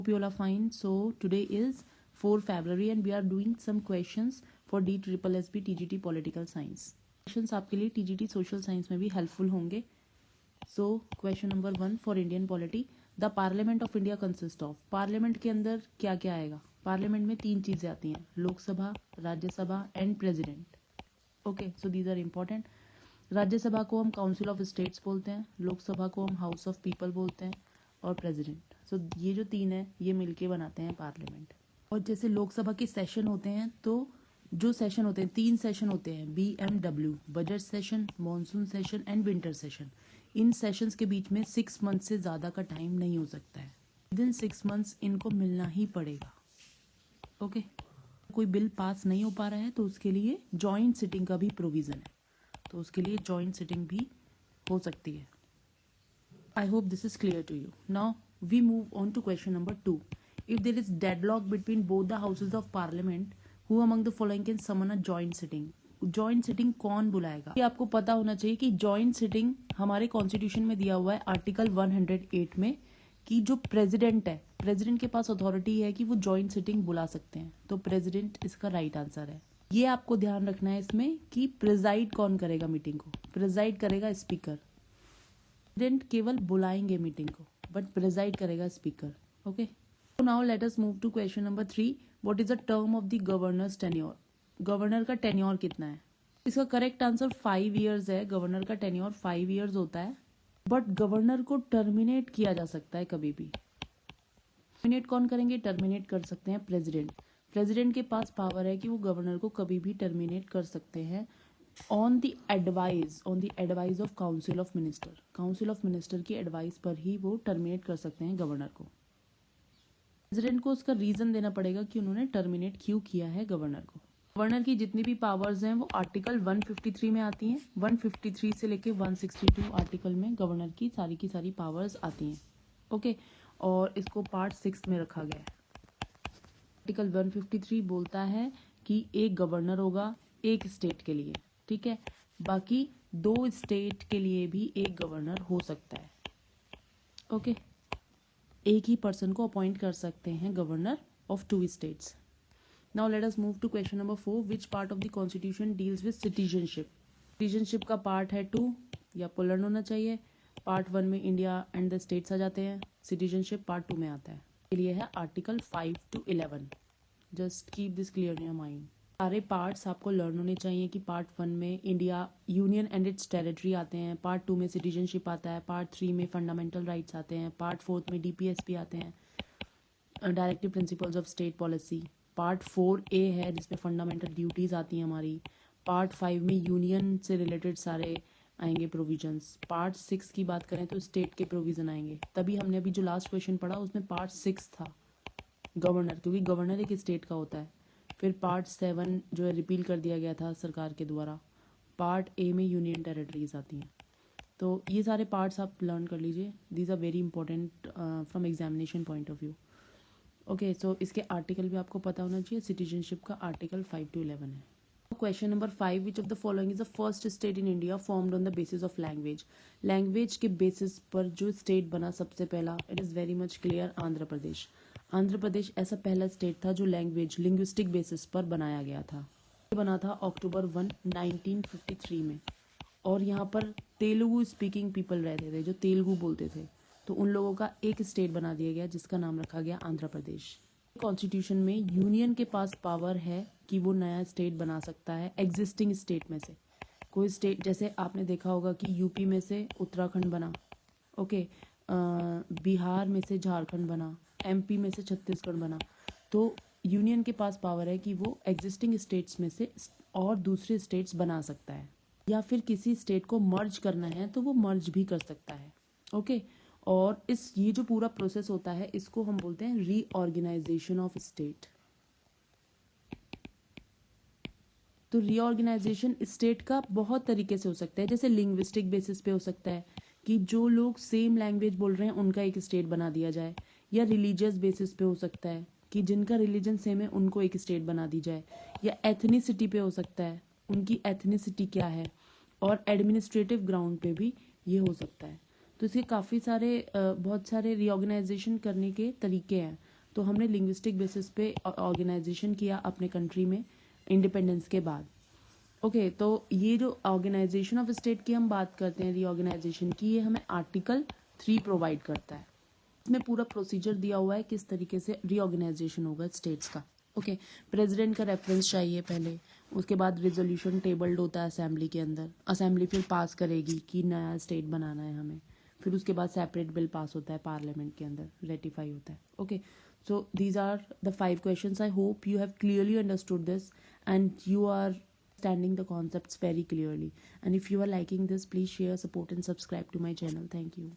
Hope you all are fine. So today is 4 February and we are doing some questions for DSSB TGT Political Science. Questions आपके लिए TGT Social Science में भी helpful होंगे. So question number 1 for Indian polity. The Parliament of India consists of. Parliament के अंदर क्या क्या आएगा? Parliament में 3 चीज़ें आती हैं, Lok Sabha, Rajya Sabha and President. Okay, so these are important. Rajya Sabha को हम काउंसिल ऑफ स्टेट्स बोलते हैं, लोकसभा को हम हाउस ऑफ पीपल बोलते हैं और प्रेसिडेंट. सो ये जो 3 है ये मिलके बनाते हैं पार्लियामेंट. और जैसे लोकसभा के सेशन होते हैं तो जो सेशन होते हैं 3 सेशन होते हैं BMW, budget session, monsoon session and winter session. In sessions के बीच में 6 मंथ से ज़्यादा का टाइम नहीं हो सकता है. विद इन 6 मंथ्स इनको मिलना ही पड़ेगा. ओके कोई बिल पास नहीं हो पा रहा है तो उसके लिए जॉइंट सिटिंग का भी प्रोविज़न है, तो उसके लिए जॉइंट सिटिंग भी हो सकती है. I hope this is clear to you. Now we move on to question number 2. If there is deadlock between both the houses of parliament, who among the following can summon a joint sitting. Joint sitting कौन बुलाएगा? ये आपको पता होना चाहिए कि joint sitting हमारे constitution में दिया हुआ है आर्टिकल 108 में कि जो प्रेसिडेंट है, प्रेसिडेंट के पास अथॉरिटी है कि वो जॉइंट सिटिंग बुला सकते हैं. तो प्रेसिडेंट इसका राइट आंसर है. ये आपको ध्यान रखना है इसमें कि प्रिजाइड कौन करेगा मीटिंग को. प्रिजाइड करेगा स्पीकर. प्रेसिडेंट केवल बुलाएंगे मीटिंग को बट प्रिजाइड करेगा speaker. Okay now let us move to question number 3. What is the term of the governor's tenure. Governor का टेन्योर कितना है? इसका करेक्ट आंसर 5 इयर्स है. गवर्नर का टेन्योर 5 इयर्स होता है, बट गवर्नर को टर्मिनेट किया जा सकता है कभी भी. टर्मिनेट कौन करेंगे? टर्मिनेट कर सकते हैं प्रेसिडेंट. प्रेसिडेंट के पास पावर है कि वो गवर्नर को कभी भी टर्मिनेट कर सकते हैं on the advice of council of minister. Council of minister की एडवाइस पर ही वो टर्मिनेट कर सकते हैं गवर्नर को. प्रेसिडेंट को उसका रीजन देना पड़ेगा कि उन्होंने टर्मिनेट क्यों किया है गवर्नर को. गवर्नर की जितनी भी पावर्स हैं वो आर्टिकल 153 में आती हैं. 153 से लेके 162 आर्टिकल में गवर्नर की सारी पावर्स आती हैं. ओके और इसको पार्ट 6 में रखा गया है. आर्टिकल 153 बोलता है कि एक गवर्नर होगा एक स्टेट के लिए, ठीक है. बाकी 2 स्टेट के लिए भी एक गवर्नर हो सकता है. ओके एक ही पर्सन को अपॉइंट कर सकते हैं governor of 2 states. Now let us move to question number 4. Which part of the constitution deals with citizenship. Citizenship का पार्ट है 2, ये आपको लर्न होना चाहिए. पार्ट 1 में इंडिया एंड द स्टेट्स आ जाते हैं. सिटीजनशिप पार्ट 2 में आता है. के लिए है article 5 to 11. Just keep this clear in your mind. सारे पार्ट्स आपको लर्न होने चाहिए कि पार्ट 1 में India union and it's territory आते हैं, पार्ट 2 में सिटीजनशिप आता है, पार्ट 3 में फंडामेंटल राइट्स आते हैं, पार्ट 4 में DPSP आते हैं, directive principles of state policy. Part 4A है जिसमें फंडामेंटल ड्यूटीज़ आती हैं हमारी. पार्ट 5 में यूनियन से रिलेटेड सारे आएंगे प्रोविजंस. पार्ट 6 की बात करें तो स्टेट के प्रोविजन आएंगे. तभी हमने अभी जो लास्ट क्वेश्चन पढ़ा उसमें पार्ट 6 था गवर्नर, क्योंकि गवर्नर एक स्टेट का होता है. फिर पार्ट 7 जो है रिपील कर दिया गया था सरकार के द्वारा. पार्ट A में यूनियन टेरिटरीज आती हैं. तो ये सारे पार्ट्स आप लर्न कर लीजिए. These are very important from examination point of view. Okay so इसके आर्टिकल भी आपको पता होना चाहिए. सिटीजनशिप का आर्टिकल 5 to 11 है. Question number 5. Which of the following is the first state in India formed on the basis of language. Language के basis पर जो स्टेट बना सबसे पहला, it is very much clear, Andhra Pradesh. Andhra Pradesh ऐसा पहला स्टेट था जो लैंग्वेज लिंग्विस्टिक बेसिस पर बनाया गया था. ये बना था अक्टूबर 1, 1953 में. और यहाँ पर तेलुगु स्पीकिंग पीपल रहते थे जो तेलुगु बोलते थे, तो उन लोगों का एक स्टेट बना दिया गया जिसका नाम रखा गया आंध्र प्रदेश. कॉन्स्टिट्यूशन में यूनियन के पास पावर है कि वो नया स्टेट बना सकता है एग्जिस्टिंग स्टेट में से. कोई स्टेट जैसे आपने देखा होगा कि यूपी में से उत्तराखंड बना, ओके बिहार में से झारखंड बना, MP में से छत्तीसगढ़ बना. तो यूनियन के पास पावर है कि वो एग्जिस्टिंग स्टेट्स में से और दूसरे स्टेट्स बना सकता है, या फिर किसी स्टेट को मर्ज करना है तो वो मर्ज भी कर सकता है. ओके और ये जो पूरा प्रोसेस होता है इसको हम बोलते हैं रीऑर्गेनाइजेशन ऑफ स्टेट. तो रीऑर्गेनाइजेशन स्टेट का बहुत तरीके से हो सकता है. जैसे लिंग्विस्टिक बेसिस पे हो सकता है कि जो लोग सेम लैंग्वेज बोल रहे हैं उनका एक स्टेट बना दिया जाए, या रिलीजियस बेसिस पे हो सकता है कि जिनका रिलीजन सेम है उनको एक स्टेट बना दी जाए, या एथनिसिटी पे हो सकता है उनकी एथनिसिटी क्या है, और एडमिनिस्ट्रेटिव ग्राउंड पे भी ये हो सकता है. तो इसके काफ़ी सारे बहुत सारे रीऑर्गेनाइजेशन करने के तरीके हैं. तो हमने लिंग्विस्टिक बेसिस पे ऑर्गेनाइजेशन किया अपने कंट्री में इंडिपेंडेंस के बाद। ओके तो ये जो ऑर्गेनाइजेशन ऑफ स्टेट की हम बात करते हैं रीऑर्गेनाइजेशन की, ये हमें आर्टिकल 3 प्रोवाइड करता है। इसमें पूरा प्रोसीजर दिया हुआ है किस तरीके से रीऑर्गेनाइजेशन होगा स्टेट्स का। ओके प्रेसिडेंट का रेफरेंस चाहिए पहले, उसके बाद रेजोल्यूशन टेबल्ड होता है असेंबली के अंदर, असेंबली फिर पास करेगी कि नया स्टेट बनाना है हमें, फिर उसके बाद सेपरेट बिल पास होता है पार्लियामेंट के अंदर, रेटिफाई होता है। Okay so these are the 5 questions. I hope you have clearly understood this and you are understanding the concepts very clearly. And if you are liking this, please share, support and subscribe to my channel. Thank you.